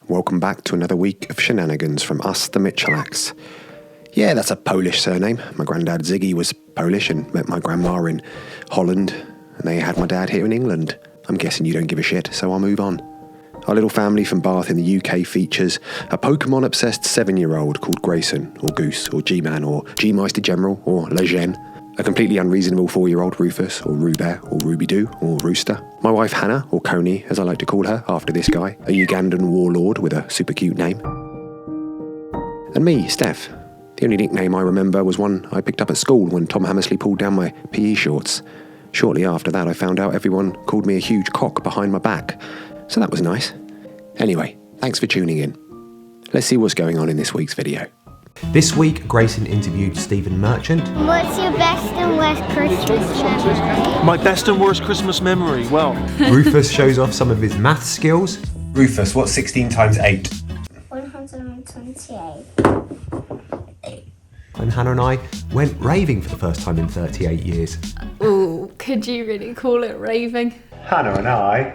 Welcome back to another week of shenanigans from us, the Michalaks. Yeah, that's a Polish surname. My granddad Ziggy was Polish and met my grandma in Holland, and they had my dad here in England. I'm guessing you don't give a shit, so I'll move on. Our little family from Bath in the UK features a Pokemon-obsessed 7-year-old called Grayson, or Goose, or G-Man, or G-Meister General, or Lejeune. A completely unreasonable 4-year-old Rufus, or Rubert, or Ruby-Doo, or Rooster. My wife Hannah, or Coney, as I like to call her, after this guy, a Ugandan warlord with a super cute name. And me, Stef. The only nickname I remember was one I picked up at school when Tom Hammersley pulled down my PE shorts. Shortly after that, I found out everyone called me a huge cock behind my back, so that was nice. Anyway, thanks for tuning in. Let's see what's going on in this week's video. This week, Grayson interviewed Stephen Merchant. What's your best and worst Christmas memory? My best and worst Christmas memory, well... Rufus shows off some of his math skills. Rufus, what's 16 times 8? 128. And Hannah and I went raving for the first time in 38 years. Ooh, could you really call it raving? Hannah and I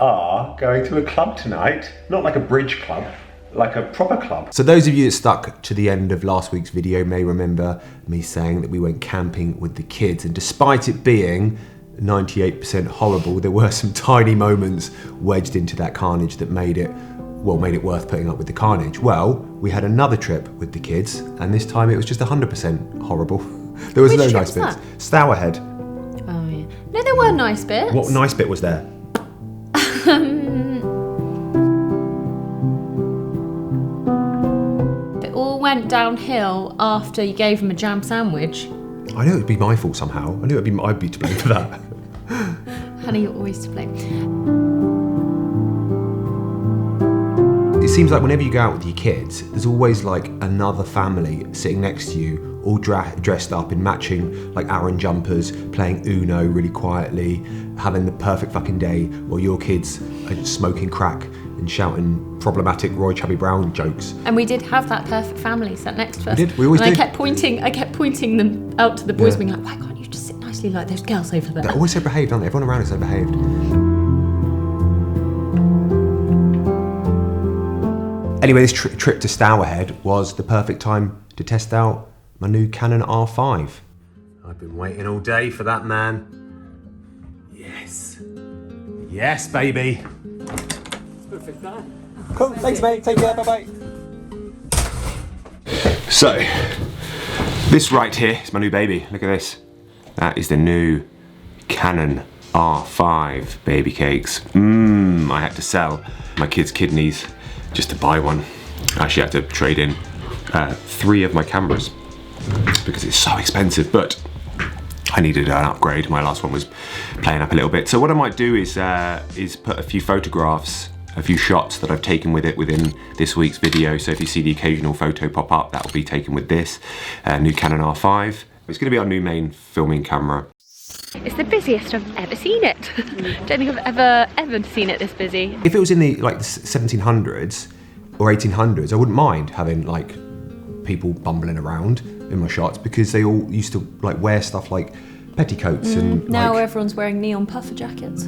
are going to a club tonight. Not like a bridge club, like a proper club. So those of you that stuck to the end of last week's video may remember me saying that we went camping with the kids, and despite it being 98% horrible, there were some tiny moments wedged into that carnage that made it worth putting up with the carnage. Well, we had another trip with the kids, and this time it was just 100% horrible. There was no nice bits. Stourhead. Oh yeah. No, there were nice bits. What nice bit was there? It all went downhill after you gave them a jam sandwich. I knew it would be my fault somehow. I knew I'd be to blame for that. Honey, you're always to blame. It seems like whenever you go out with your kids, there's always like another family sitting next to you, all dressed up in matching like Aran jumpers, playing Uno really quietly, having the perfect fucking day, while your kids are just smoking crack and shouting problematic Roy Chubby Brown jokes. And we did have that perfect family sat next to us. We did, we always and did. I kept pointing them out to the boys, being like, why can't you just sit nicely like those girls over there? They're always so behaved, aren't they? Everyone around is so behaved. Anyway, this trip to Stourhead was the perfect time to test out my new Canon R5. I've been waiting all day for that, man. Yes. Yes, baby. Perfect, man. Cool, thanks mate, take care, bye-bye. So, this right here is my new baby. Look at this. That is the new Canon R5 baby cakes. I had to sell my kids' kidneys just to buy one. I actually had to trade in 3 of my cameras because it's so expensive, but I needed an upgrade. My last one was playing up a little bit. So what I might do is put a few photographs, a few shots that I've taken with it within this week's video. So if you see the occasional photo pop up, that will be taken with this new Canon R5. It's going to be our new main filming camera. It's the busiest I've ever seen it. Don't think I've ever seen it this busy. If it was in the like 1700s or 1800s, I wouldn't mind having like people bumbling around in my shots, because they all used to like wear stuff like petticoats and now like, everyone's wearing neon puffer jackets.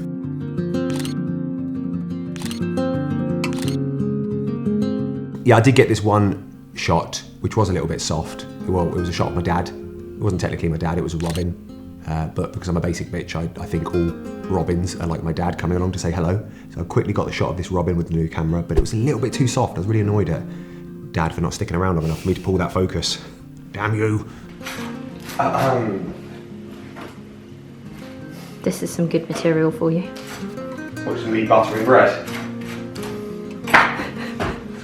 yeah, I did get this one shot which was a little bit soft. Well, it was a shot of my dad. It wasn't technically my dad, it was a robin. But because I'm a basic bitch, I think all robins are like my dad coming along to say hello. So I quickly got the shot of this robin with the new camera, but it was a little bit too soft. I was really annoyed at Dad for not sticking around long enough for me to pull that focus. Damn you. This is some good material for you. What's going to be butter and bread?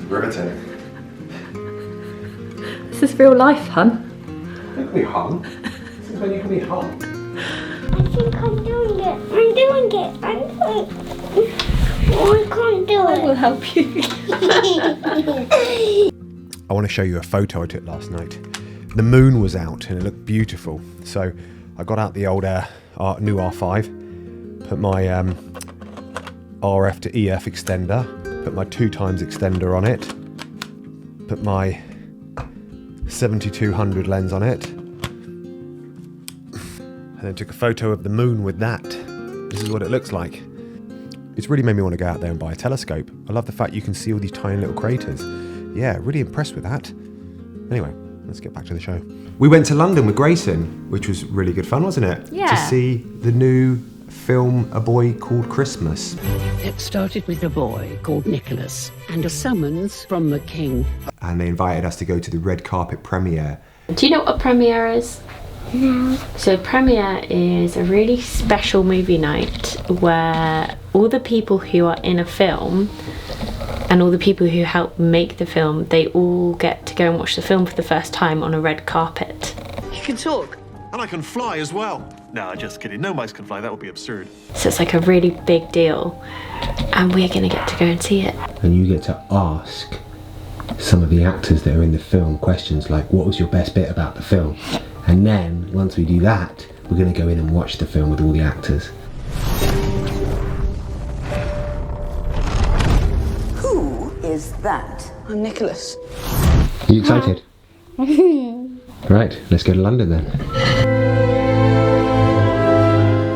Riveting. This is real life, hun. You can be hung. This is when you can be hung. I think I'm doing it. I'm doing it. Oh, I can't do it. I will help you. I want to show you a photo I took last night. The moon was out and it looked beautiful. So I got out the old new R5, put my RF to EF extender, put my 2x extender on it, put my 7200 lens on it, and then took a photo of the moon with that. This is what it looks like. It's really made me want to go out there and buy a telescope. I love the fact you can see all these tiny little craters. Yeah, really impressed with that. Anyway, let's get back to the show. We went to London with Grayson, which was really good fun, wasn't it? Yeah. To see the new film A Boy Called Christmas. It started with a boy called Nicholas and a summons from the king. And they invited us to go to the red carpet premiere. Do you know what a premiere is? No. So premiere is a really special movie night where all the people who are in a film and all the people who help make the film, they all get to go and watch the film for the first time on a red carpet. You can talk. And I can fly as well. No, just kidding. No mice can fly. That would be absurd. So it's like a really big deal, and we're gonna get to go and see it. And you get to ask some of the actors that are in the film questions like, what was your best bit about the film? And then, once we do that, we're going to go in and watch the film with all the actors. Who is that? I'm Nicholas. Are you excited? Right, let's go to London then.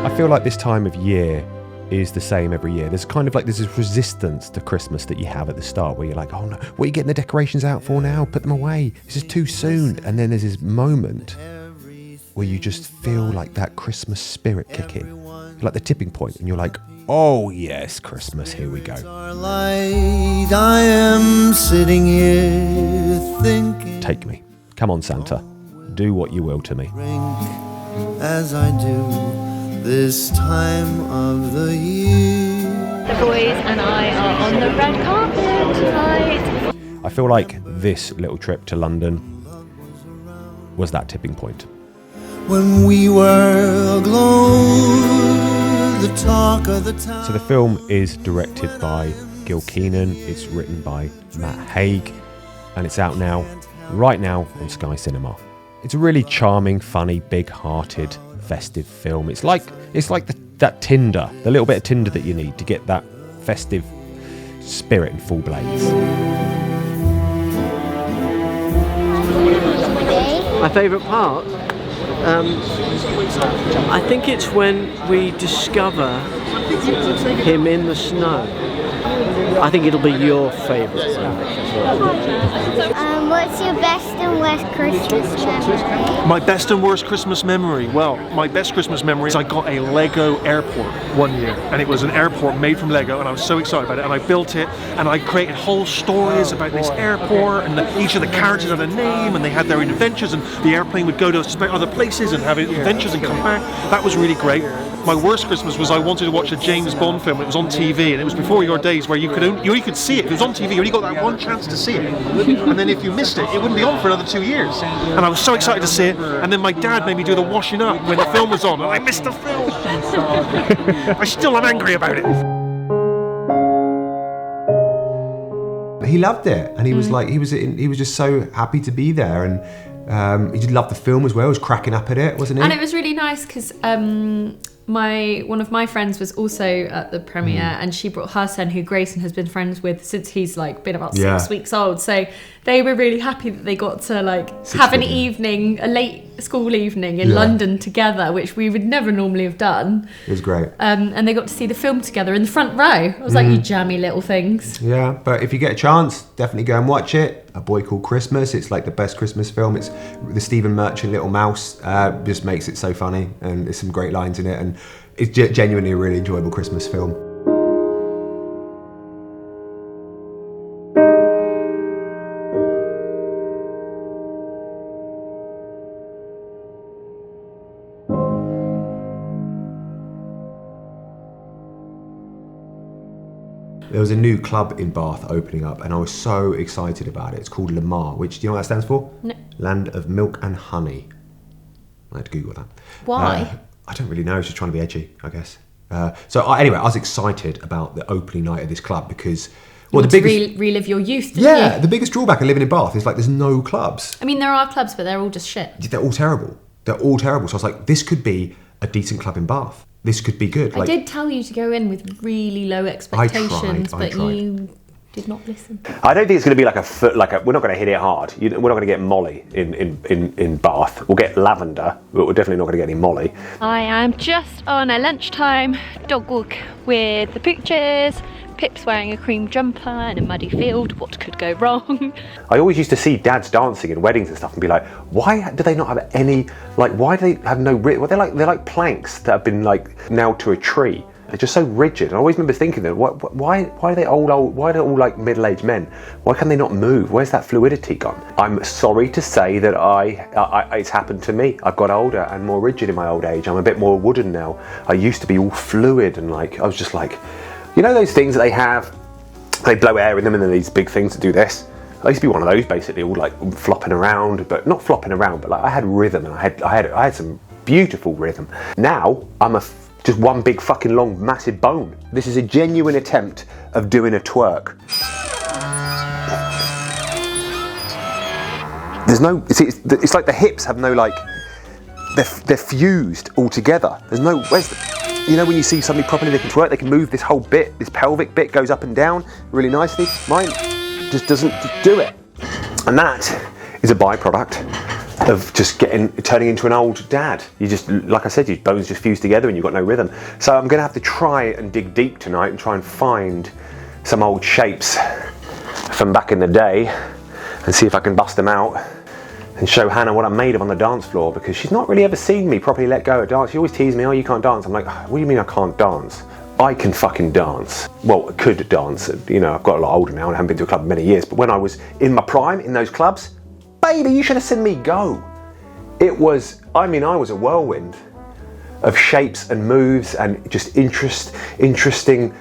I feel like this time of year is the same every year. There's kind of like there's this resistance to Christmas that you have at the start where you're like, oh no, what are you getting the decorations out for now? Put them away. This is too soon. And then there's this moment where you just feel like that Christmas spirit kick in, like the tipping point, and you're like, oh yes, Christmas, here we go. I am sitting here thinking. Take me. Come on, Santa. Do what you will to me. As I do this time of the year. The boys and I are on the red carpet tonight. I feel like this little trip to London was that tipping point. When we were aglow, the talk of the town. So the film is directed by Gil Keenan, it's written by Matt Haig, and it's out now, right now on Sky Cinema. It's a really charming, funny, big-hearted, festive film. It's like that Tinder, the little bit of Tinder that you need to get that festive spirit in full blaze. My favourite part? I think it's when we discover him in the snow. I think it'll be your favourite. What's your best and worst Christmas memory? My best and worst Christmas memory? Well, my best Christmas memory is I got a Lego airport one year, and it was an airport made from Lego, and I was so excited about it, and I built it, and I created whole stories about this airport, and each of the characters had a name, and they had their adventures, and the airplane would go to other places and have adventures and come back. That was really great. My worst Christmas was I wanted to watch a James Bond film. It was on TV, and it was before your days where you only could see it. If it was on TV, you only got that one chance to see it, and then if you missed it, it wouldn't be on for another 2 years. And I was so excited to see it, and then my dad made me do the washing up when the film was on, and I missed the film. I still am angry about it. He loved it, and he was like, he was just so happy to be there, and he did love the film as well. He was cracking up at it, wasn't he? And it was really nice because one of my friends was also at the premiere, and she brought her son, who Grayson has been friends with since he's like been about 6 weeks old. So they were really happy that they got to like have an evening, a late school evening in London together, which we would never normally have done. It was great. And they got to see the film together in the front row. I was like, you jammy little things. Yeah, but if you get a chance, definitely go and watch it. A Boy Called Christmas. It's like the best Christmas film. It's the Stephen Merchant Little Mouse just makes it so funny, and there's some great lines in it, and it's genuinely a really enjoyable Christmas film. There was a new club in Bath opening up, and I was so excited about it. It's called Lamar, which, do you know what that stands for? No. Land of Milk and Honey. I had to Google that. Why? I don't really know. It's just trying to be edgy, I guess. Anyway, I was excited about the opening night of this club because, well, the biggest relive your youth, didn't you? The biggest drawback of living in Bath is like there's no clubs. I mean, there are clubs, but they're all just shit. They're all terrible. They're all terrible. So I was like, this could be a decent club in Bath. This could be good. I did tell you to go in with really low expectations, but you did not listen. I don't think it's going to be we're not going to hit it hard. We're not going to get Molly in Bath. We'll get lavender, but we're definitely not going to get any Molly. I am just on a lunchtime dog walk with the pooches. Pip's wearing a cream jumper in a muddy field. What could go wrong? I always used to see dads dancing in weddings and stuff and be like, why do they not have any, why do they have no, well, they're like planks that have been nailed to a tree. They're just so rigid. And I always remember thinking that, why are they why are they all like middle-aged men? Why can they not move? Where's that fluidity gone? I'm sorry to say that it's happened to me. I've got older and more rigid in my old age. I'm a bit more wooden now. I used to be all fluid and I was just like, you know those things that they blow air in them and then these big things that do this? I used to be one of those basically, all flopping around, but not flopping around, but I had rhythm and I had some beautiful rhythm. Now I'm just one big fucking long massive bone. This is a genuine attempt of doing a twerk. There's no, it's like the hips have no they're fused all together. There's no, you know when you see somebody properly they can twerk, they can move this whole bit, this pelvic bit goes up and down really nicely. Mine just doesn't do it. And that is a byproduct of just turning into an old dad. You just, like I said, your bones just fuse together and you've got no rhythm. So I'm gonna have to try and dig deep tonight and try and find some old shapes from back in the day and see if I can bust them out and show Hannah what I'm made of on the dance floor, because she's not really ever seen me properly let go at dance. She always teases me, oh, you can't dance. I'm like, what do you mean I can't dance? I can fucking dance. Well, I could dance. You know, I've got a lot older now and I haven't been to a club in many years, but when I was in my prime in those clubs, baby, you should have seen me go. I was a whirlwind of shapes and moves and just interesting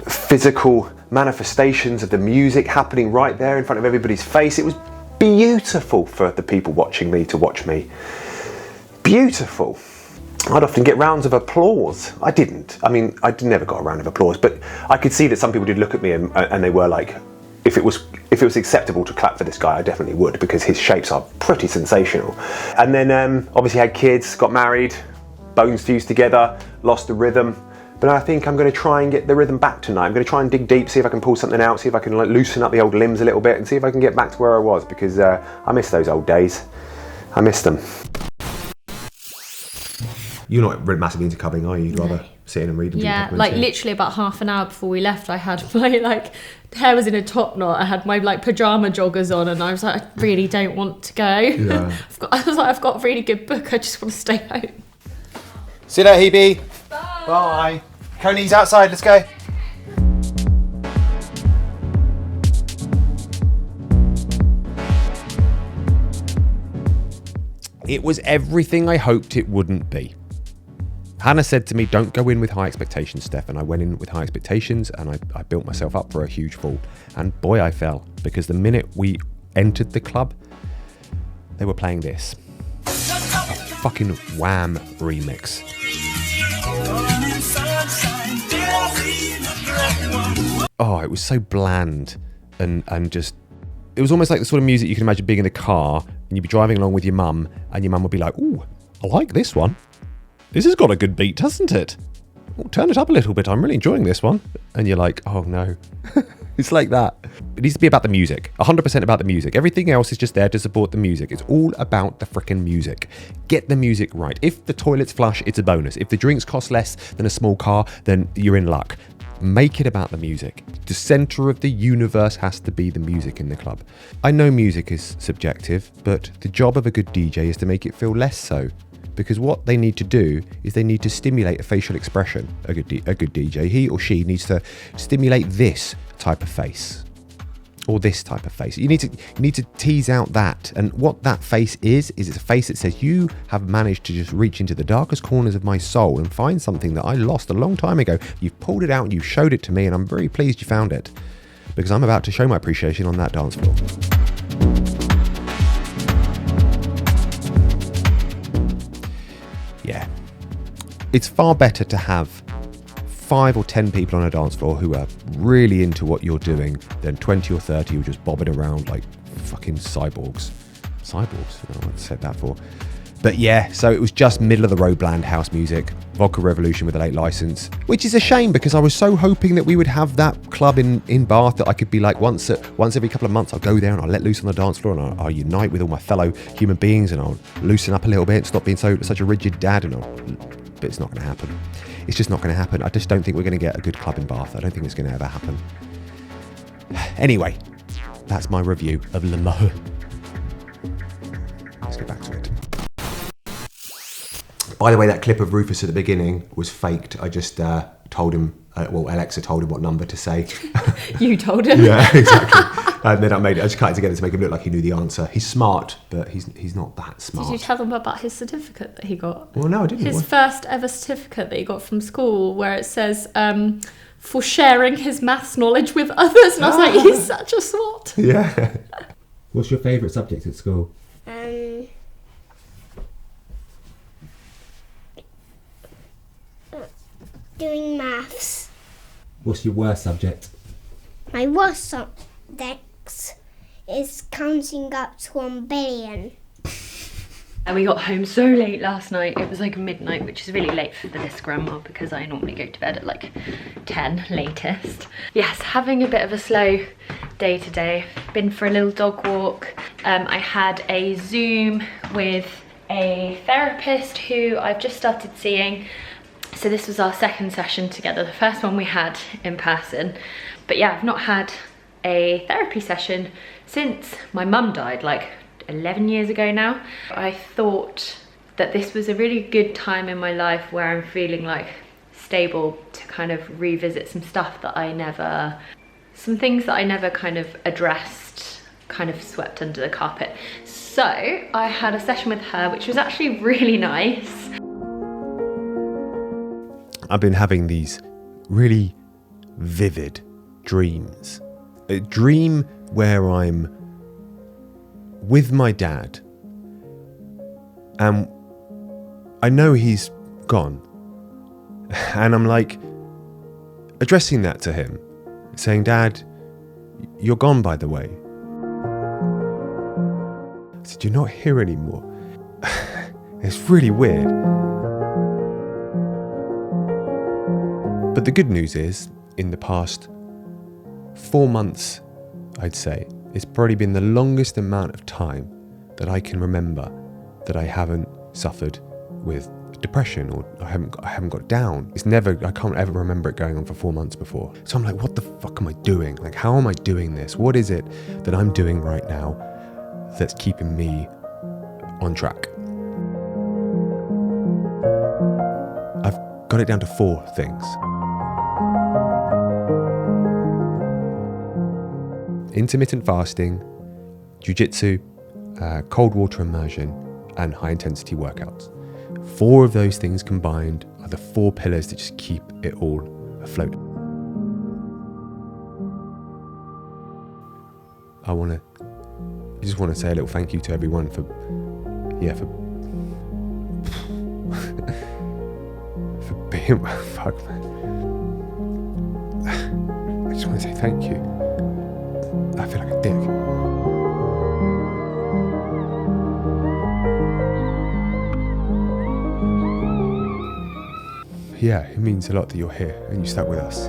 physical manifestations of the music happening right there in front of everybody's face. It was beautiful for the people watching me to watch me. Beautiful. I'd often get rounds of applause. I didn't. I never got a round of applause, but I could see that some people did look at me and they were like, if it was acceptable to clap for this guy, I definitely would, because his shapes are pretty sensational. And then obviously had kids, got married, bones fused together, lost the rhythm. But I think I'm going to try and get the rhythm back tonight. I'm going to try and dig deep, see if I can pull something out, see if I can loosen up the old limbs a little bit and see if I can get back to where I was, because I miss those old days. I miss them. You're not massively into clubbing, are you? You'd rather sit in and read and yeah, literally about half an hour before we left, I had my hair was in a top knot. I had my pajama joggers on, and I was like, I really don't want to go. Yeah. I've got a really good book. I just want to stay home. See you later, Hebe. Bye. Bye. Coney's outside. Let's go. It was everything I hoped it wouldn't be. Hannah said to me, don't go in with high expectations, Stef. And I went in with high expectations and I built myself up for a huge fall. And boy, I fell. Because the minute we entered the club, they were playing this. A fucking Wham remix. Oh, it was so bland and just... It was almost like the sort of music you can imagine being in the car and you'd be driving along with your mum and your mum would be like, ooh, I like this one. This has got a good beat, hasn't it? Oh, turn it up a little bit. I'm really enjoying this one. And you're like, oh no. It's like that. It needs to be about the music. 100% about the music. Everything else is just there to support the music. It's all about the frickin' music. Get the music right. If the toilet's flush, it's a bonus. If the drinks cost less than a small car, then you're in luck. Make it about the music. The center of the universe has to be the music in the club. I know music is subjective, but the job of a good DJ is to make it feel less so. Because what they need to do is they need to stimulate a facial expression. A good DJ, he or she needs to stimulate this type of face. Or this type of face. You need to tease out that. And what that face is it's a face that says, you have managed to just reach into the darkest corners of my soul and find something that I lost a long time ago. You've pulled it out and you've showed it to me, and I'm very pleased you found it. Because I'm about to show my appreciation on that dance floor. Yeah. It's far better to have 5 or 10 people on a dance floor who are really into what you're doing than 20 or 30 who are just bobbing around like fucking cyborgs. Cyborgs? I don't know what I said that for. But yeah, so it was just middle of the road bland house music. Vodka Revolution with a late license, which is a shame because I was so hoping that we would have that club in Bath that I could be like once every couple of months I'll go there and I'll let loose on the dance floor and I'll unite with all my fellow human beings and I'll loosen up a little bit and stop being such a rigid dad, but it's not going to happen. It's just not going to happen. I just don't think we're going to get a good club in Bath. I don't think it's going to ever happen. Anyway, that's my review of Le Mans. Let's get back to it. By the way, that clip of Rufus at the beginning was faked. I just told him, Alexa told him what number to say. You told him? Yeah, exactly. And then I just cut it together to make him look like he knew the answer. He's smart, but he's not that smart. Did you tell them about his certificate that he got? Well, no, I didn't. His first ever certificate that he got from school, where it says, for sharing his maths knowledge with others. And I was like, he's such a swot. Yeah. What's your favourite subject at school? Doing maths. What's your worst subject? My worst subject is counting up to 1 billion. And we got home so late last night. It was like midnight, which is really late for this grandma because I normally go to bed at like 10 latest. Yes, having a bit of a slow day today. Been for a little dog walk. I had a Zoom with a therapist who I've just started seeing. So this was our second session together, the first one we had in person. But yeah, I've not had a therapy session since my mum died, like 11 years ago now. I thought that this was a really good time in my life where I'm feeling like stable to kind of revisit some stuff that some things that I never kind of addressed, kind of swept under the carpet. So I had a session with her, which was actually really nice. I've been having these really vivid dreams. A dream where I'm with my dad and I know he's gone. And I'm like addressing that to him, saying, Dad, you're gone, by the way. I said, you're not here anymore. It's really weird. But the good news is, in the past 4 months, I'd say, it's probably been the longest amount of time that I can remember that I haven't suffered with depression or I haven't got down. I can't ever remember it going on for 4 months before. So I'm like, what the fuck am I doing? Like, how am I doing this? What is it that I'm doing right now that's keeping me on track? I've got it down to 4 things. Intermittent fasting, jiu-jitsu, cold water immersion, and high-intensity workouts. 4 of those things combined are the 4 pillars that just keep it all afloat. I just want to say a little thank you to everyone for being, fuck man. I just want to say thank you. I feel like a dick. Yeah, it means a lot that you're here and you stuck with us.